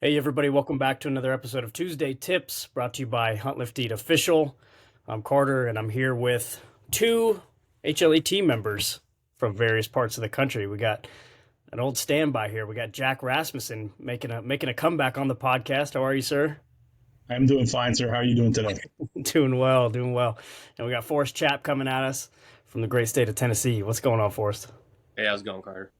Hey everybody, welcome back to another episode of Tuesday Tips, brought to you by Hunt Lift Eat Official. I'm Carter and I'm here with two HLE team members from various parts of the country. We got an old standby here. We got Jack Rasmussen making a comeback on the podcast. How are you, sir? I'm doing fine, sir. How are you doing today? Doing well, doing well. And we got Forrest Chap coming at us from the great state of Tennessee. What's going on, Forrest? Hey, how's it going, Carter?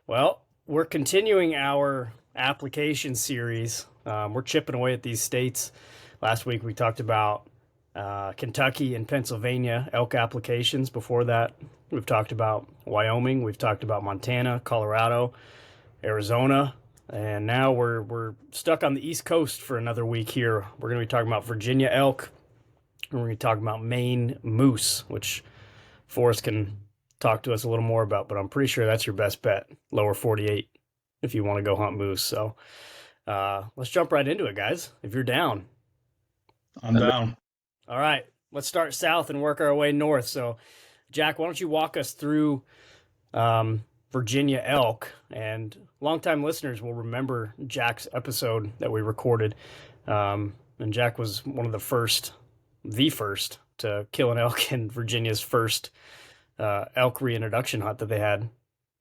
Well, we're continuing our application series. We're chipping away at these states. Last week we talked about Kentucky and Pennsylvania elk applications. Before that, we've talked about Wyoming. We've talked about Montana, Colorado, Arizona, and now we're stuck on the East Coast for another week here. We're going to be talking about Virginia elk, and we're going to be talking about Maine moose, which Forrest can talk to us a little more about, but I'm pretty sure that's your best bet, lower 48, if you want to go hunt moose. So let's jump right into it, guys, if you're down. I'm down. All right, let's start south and work our way north. So, Jack, why don't you walk us through Virginia elk? And longtime listeners will remember Jack's episode that we recorded. And Jack was one of the first to kill an elk in Virginia's first elk reintroduction hunt that they had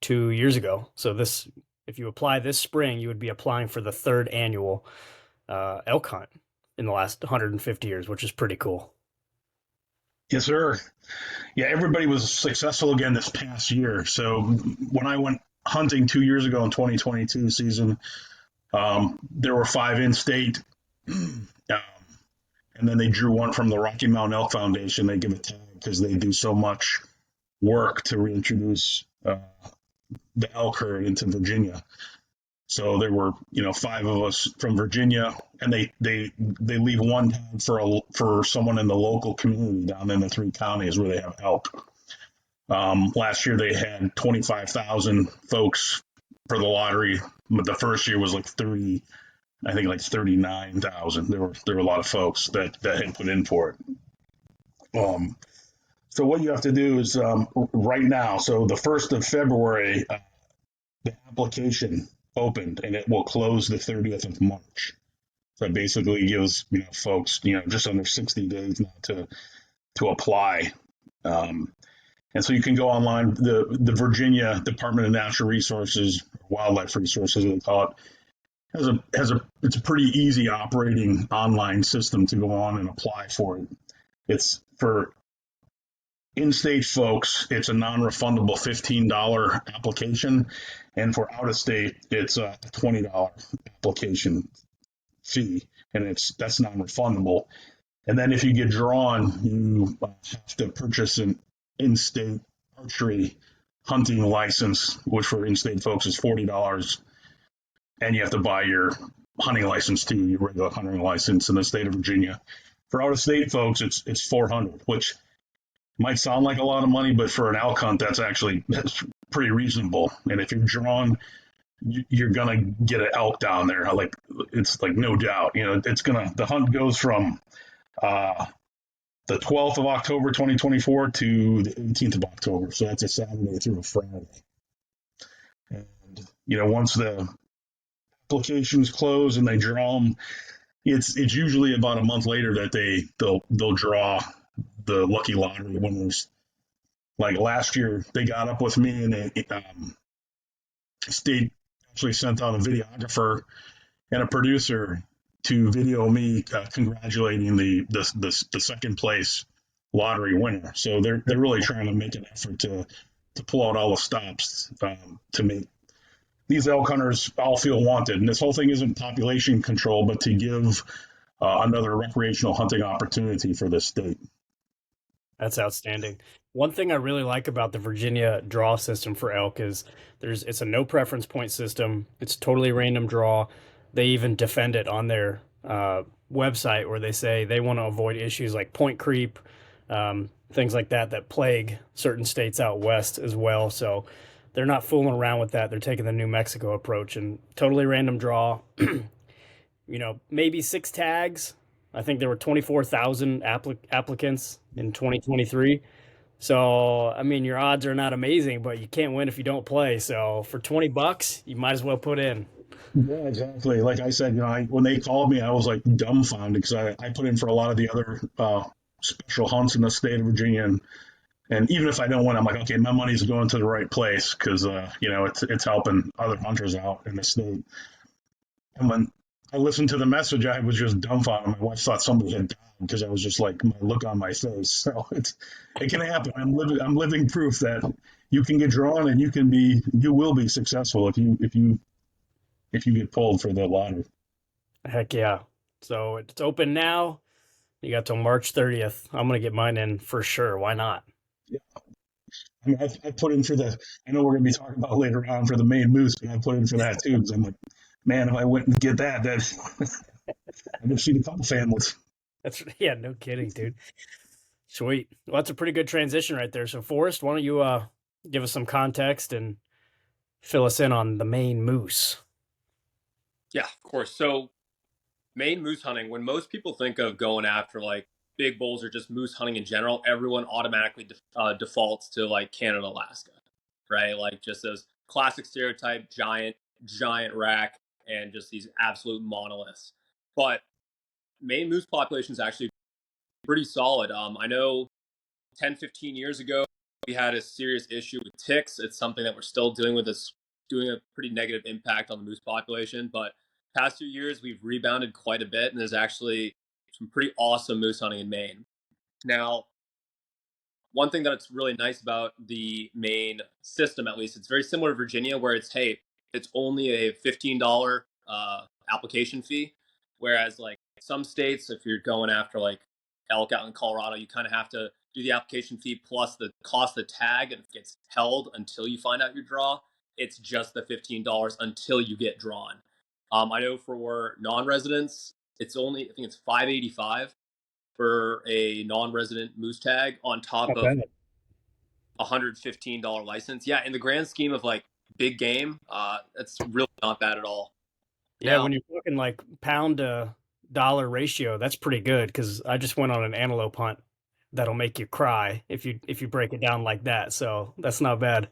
2 years ago. So this, if you apply this spring, you would be applying for the third annual elk hunt in the last 150 years, which is pretty cool. Yes, sir. Yeah, everybody was successful again this past year. So when I went hunting 2 years ago in 2022 season, there were 5 in-state, and then they drew one from the Rocky Mountain Elk Foundation. They give a tag because they do so much work to reintroduce the elk herd into Virginia. So there were, 5 of us from Virginia, and they leave one tag for someone in the local community down in the 3 counties where they have elk. Last year they had 25,000 folks for the lottery, but the first year was like 39,000. There were a lot of folks that had put in for it. So what you have to do is right now, so the 1st of February, the application opened and it will close the 30th of March. So it basically gives folks just under 60 days now to apply. And so you can go online. The Virginia Department of Natural Resources, Wildlife Resources, they call it, it's a pretty easy operating online system to go on and apply for it. It's for in-state folks, it's a non-refundable $15 application, and for out-of-state, it's a $20 application fee, and that's non-refundable. And then if you get drawn, you have to purchase an in-state archery hunting license, which for in-state folks is $40, and you have to buy your hunting license too, your regular hunting license in the state of Virginia. For out-of-state folks, it's $400, which might sound like a lot of money, but for an elk hunt, that's pretty reasonable. And if you're drawn, you're gonna get an elk down there. It's no doubt. The hunt goes from the 12th of October 2024 to the 18th of October. So that's a Saturday through a Friday. And once the applications close and they draw them, it's usually about a month later that they'll draw the lucky lottery winners. Like last year, they got up with me and the state actually sent out a videographer and a producer to video me congratulating the second place lottery winner. So they're really trying to make an effort to pull out all the stops to make these elk hunters all feel wanted. And this whole thing isn't population control, but to give another recreational hunting opportunity for this state. That's outstanding. One thing I really like about the Virginia draw system for elk is it's a no preference point system. It's totally random draw. They even defend it on their website where they say they want to avoid issues like point creep, things like that plague certain states out west as well. So they're not fooling around with that. They're taking the New Mexico approach and totally random draw. Maybe 6 tags. I think there were 24,000 applicants in 2023. So, I mean, your odds are not amazing, but you can't win if you don't play. So for $20, you might as well put in. Yeah, exactly. Like I said, when they called me, I was like dumbfounded because I put in for a lot of the other special hunts in the state of Virginia, and even if I don't win, I'm like, okay, my money's going to the right place because it's helping other hunters out in the state. And when I listened to the message, I was just dumbfounded. My wife thought somebody had died because I was just like my look on my face. So it can happen. I'm living proof that you can get drawn and you will be successful if you get pulled for the lottery. Heck yeah. So it's open now. You got till March 30th. I'm going to get mine in for sure. Why not? Yeah. I mean, I put in for the. I know we're going to be talking about later on for the Maine Moose, and I put in for that too because I'm like, man, if I went and get that I could feed a couple families. That's yeah, no kidding, dude. Sweet. Well, that's a pretty good transition right there. So, Forrest, why don't you give us some context and fill us in on the Maine Moose? Yeah, of course. So Maine moose hunting, when most people think of going after like big bulls or just moose hunting in general, everyone automatically defaults to like Canada, Alaska, right? Like just those classic stereotype giant rack and just these absolute monoliths. But Maine moose population is actually pretty solid. I know 10, 15 years ago, we had a serious issue with ticks. It's something that we're still dealing with. It's doing a pretty negative impact on the moose population. But past 2 years, we've rebounded quite a bit, and there's actually some pretty awesome moose hunting in Maine. Now, one thing that's really nice about the Maine system, at least, it's very similar to Virginia, where it's only a $15 application fee, whereas like some states, if you're going after like elk out in Colorado, you kind of have to do the application fee plus the cost of the tag, and it gets held until you find out your draw. It's just the $15 until you get drawn. I know for non-residents, I think it's 585 for a non-resident moose tag on top Not of bad. $115 license. Yeah, in the grand scheme of like big game, that's really not bad at all. Yeah, Now, when you're talking like pound to dollar ratio, that's pretty good because I just went on an antelope hunt that'll make you cry if you break it down like that. So that's not bad.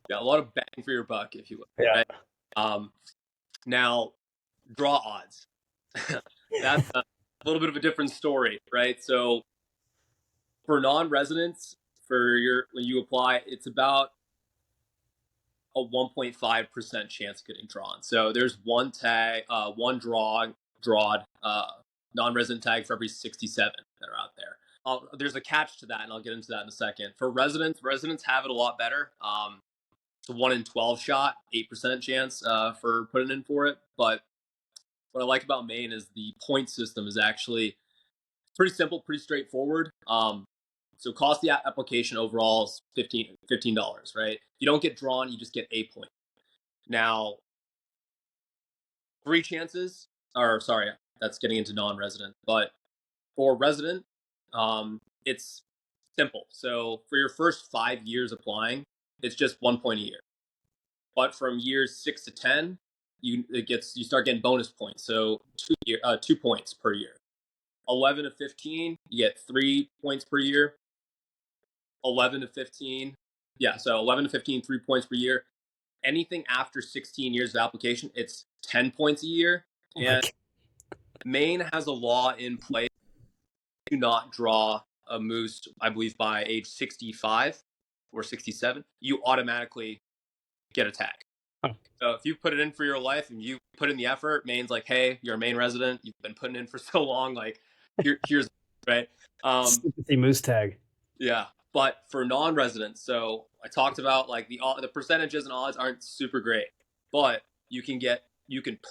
yeah, a lot of bang for your buck, if you will. Yeah. Right? Um, now, draw odds. That's a little bit of a different story, right? So for non-residents, when you apply, it's about a 1.5% chance of getting drawn. So there's one drawed non-resident tag for every 67 that are out there. There's a catch to that, and I'll get into that in a second. For residents have it a lot better. It's a 1 in 12 shot, 8% chance for putting in for it. But what I like about Maine is the point system is actually pretty simple, pretty straightforward. So cost the application overall is $15, right? If you don't get drawn, you just get a point. Now, three chances, or sorry, that's getting into non-resident, but for resident, it's simple. So for your first 5 years applying, it's just 1 point a year. But from years 6 to 10, you start getting bonus points. So 2 points per year. 11 to 15, you get 3 points per year. 11 to 15, yeah. So 11 to 15, 3 points per year. Anything after 16 years of application, it's 10 points a year. And Like, Maine has a law in place to not draw a moose, I believe, by age 65 or 67. You automatically get a tag. huh. So if you put it in for your life and you put in the effort, Maine's like, hey, you're a Maine resident. You've been putting in for so long. Like, here's right. Sympathy moose tag. Yeah, but for non-residents, so I talked about like the percentages and odds aren't super great, but you can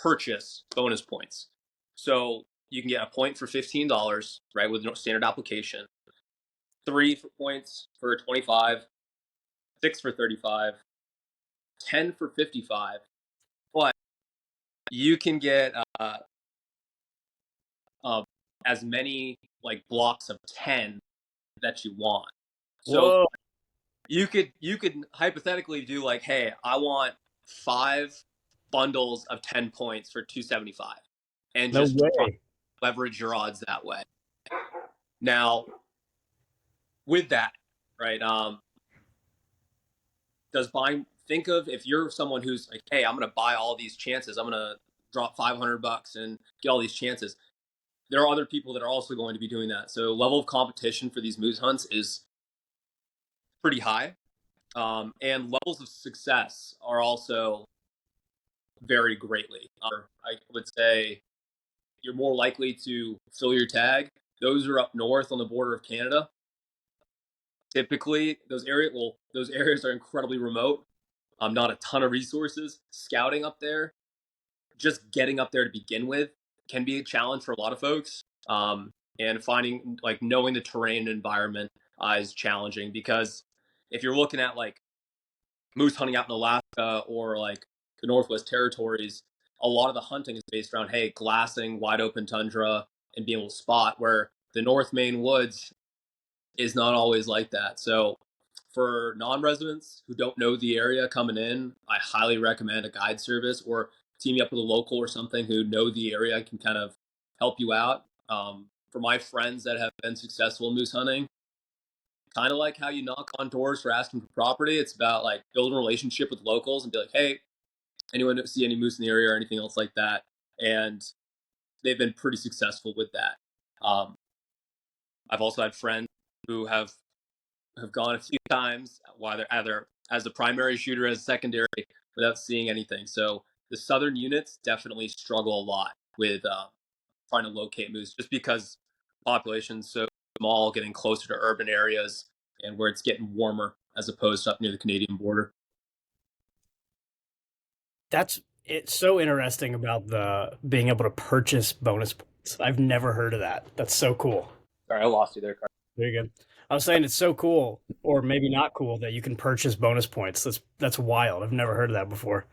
purchase bonus points. So you can get a point for $15, right, with no standard application. 3 points for 25, 6 for 35, 10 for 55. But you can get uh, as many like blocks of 10 that you want. So Whoa, you could hypothetically do like, hey, I want 5 bundles of 10 points for 275, and no just try to way. leverage your odds that way. Now, with that, right? Does buying think of if you're someone who's like, hey, I'm going to buy all these chances. I'm going to drop $500 and get all these chances. There are other people that are also going to be doing that. So level of competition for these moose hunts is pretty high. And levels of success are also vary greatly. I would say you're more likely to fill your tag. Those are up north on the border of Canada. Typically, those areas are incredibly remote. Not a ton of resources. Scouting up there, just getting up there to begin with, can be a challenge for a lot of folks. And finding, like, knowing the terrain and environment is challenging, because if you're looking at like moose hunting out in Alaska or like the Northwest Territories, a lot of the hunting is based around, hey, glassing, wide open tundra, and being able to spot, where the North Maine woods is not always like that. So for non-residents who don't know the area coming in, I highly recommend a guide service or teaming up with a local or something who know the area, can kind of help you out. For my friends that have been successful in moose hunting, kind of like how you knock on doors for asking for property, it's about like building a relationship with locals and be like, hey, anyone see any moose in the area or anything else like that? And they've been pretty successful with that. I've also had friends who have gone a few times, either as a primary shooter, as secondary, without seeing anything. So the southern units definitely struggle a lot with trying to locate moose, just because population's so small, getting closer to urban areas and where it's getting warmer as opposed to up near the Canadian border. It's so interesting about the being able to purchase bonus points. I've never heard of that. That's so cool. Sorry, I lost you there, Carter. Very good. I was saying it's so cool, or maybe not cool, that you can purchase bonus points. That's wild. I've never heard of that before.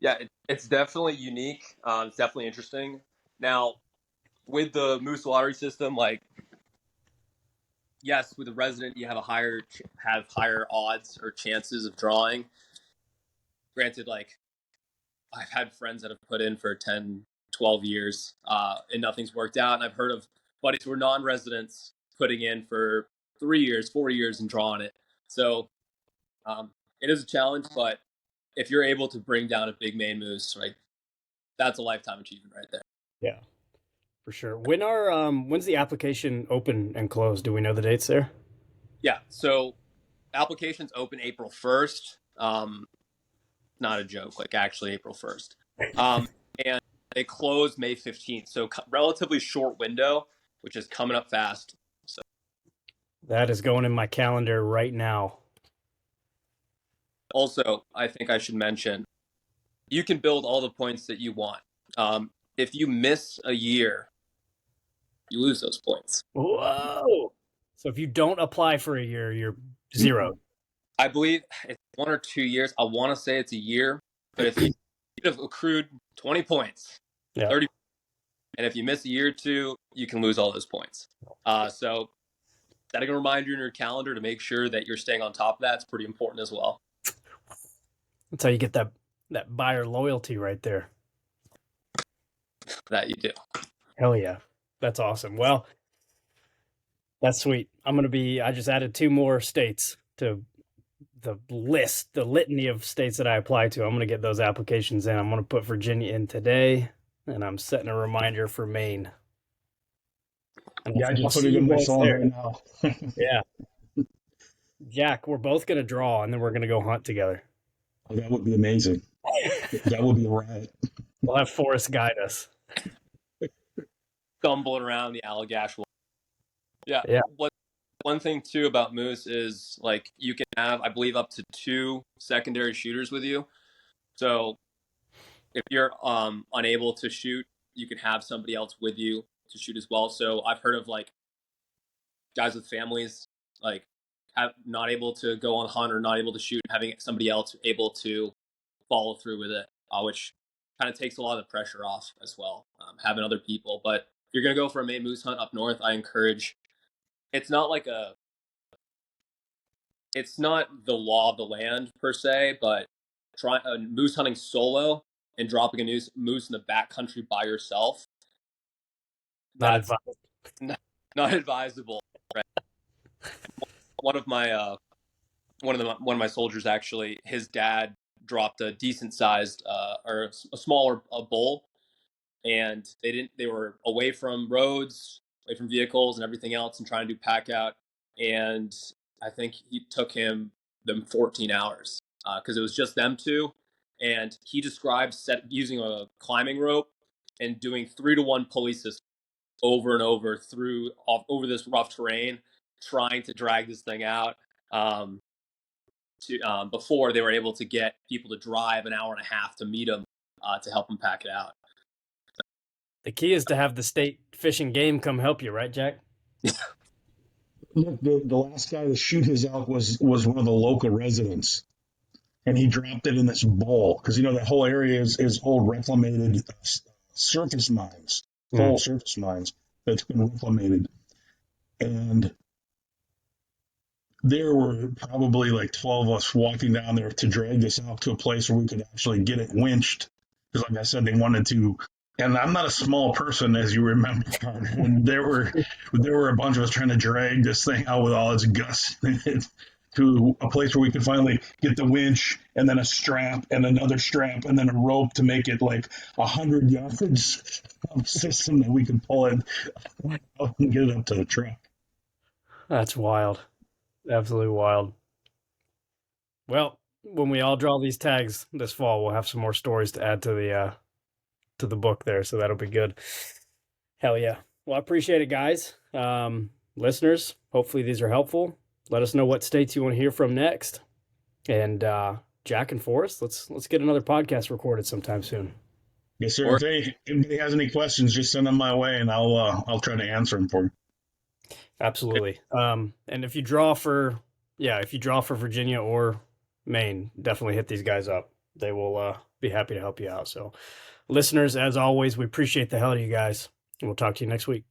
Yeah, it's definitely unique. It's definitely interesting. Now, with the moose lottery system, like, yes, with a resident, you have higher odds or chances of drawing. Granted, like, I've had friends that have put in for 10, 12 years, and nothing's worked out. And I've heard of buddies who are non-residents putting in for 3 years, 4 years, and drawing it. So it is a challenge, but if you're able to bring down a big Maine moose, right, that's a lifetime achievement right there. Yeah, for sure. When's the application open and close? Do we know the dates there? Yeah, so applications open April 1st. Not a joke, like actually April 1st. And they close May 15th. So relatively short window, which is coming up fast. So That is going in my calendar right now. also, I think I should mention, you can build all the points that you want. If you miss a year, you lose those points. Whoa! So if you don't apply for a year, you're zero. I believe it's 1 or 2 years. I want to say it's a year, but if you have accrued 20 points, Yeah. 30, and if you miss a year or two, you can lose all those points. So setting a reminder in your calendar to make sure that you're staying on top of that is pretty important as well. That's how you get that buyer loyalty right there. That you do. Hell yeah. That's awesome. Well, that's sweet. I just added 2 more states to the litany of states that I apply to. I'm going to get those applications in. I'm going to put Virginia in today, and I'm setting a reminder for Maine. And Yeah, I I'll just put see it you in my both phone there. right now. Yeah. Jack, we're both going to draw, and then we're going to go hunt together. Oh, that would be amazing. That would be a riot. We'll have Forrest guide us. Stumbling around the Allagash. Yeah. Yeah. One thing too about moose is, like, you can have, I believe, up to 2 secondary shooters with you. So if you're unable to shoot, you can have somebody else with you to shoot as well. So I've heard of, like, guys with families, like, not able to go on hunt or not able to shoot, having somebody else able to follow through with it, which kind of takes a lot of the pressure off as well, having other people. But if you're going to go for a Maine moose hunt up north, I encourage, it's not the law of the land per se, but moose hunting solo and dropping a moose in the backcountry by yourself, that's not advisable. Right? One of my one of my soldiers, actually, his dad dropped a decent sized or a smaller bull, and they were away from roads, away from vehicles and everything else, and trying to do pack out. And I think it took them 14 hours because it was just them two. And he described using a climbing rope and doing 3-to-1 pulley system over and over over this rough terrain, trying to drag this thing out. Before they were able to get people to drive an hour and a half to meet them to help them pack it out. The key is to have the state fish and game come help you, right, Jack? Look, the last guy to shoot his elk was one of the local residents, and he dropped it in this bowl because that whole area is old reclamated surface mines, full surface mines that's been reclamated, and there were probably like 12 of us walking down there to drag this out to a place where we could actually get it winched. Because, like I said, they wanted to. And I'm not a small person, as you remember, Carter. And there were a bunch of us trying to drag this thing out with all its guts to a place where we could finally get the winch and then a strap and another strap and then a rope to make it like 100 yards of system that we could pull it and get it up to the truck. That's wild. Absolutely wild. Well, when we all draw these tags this fall, we'll have some more stories to add to the book there, so that'll be good. Hell yeah. Well, I appreciate it, guys. Listeners, hopefully these are helpful. Let us know what states you want to hear from next. And Jack and Forrest, let's get another podcast recorded sometime soon. Yes, sir. If anybody has any questions, just send them my way, and I'll try to answer them for you. Absolutely. And if you draw for Virginia or Maine, definitely hit these guys up. They will be happy to help you out. So, listeners, as always, we appreciate the hell out of you guys. And we'll talk to you next week.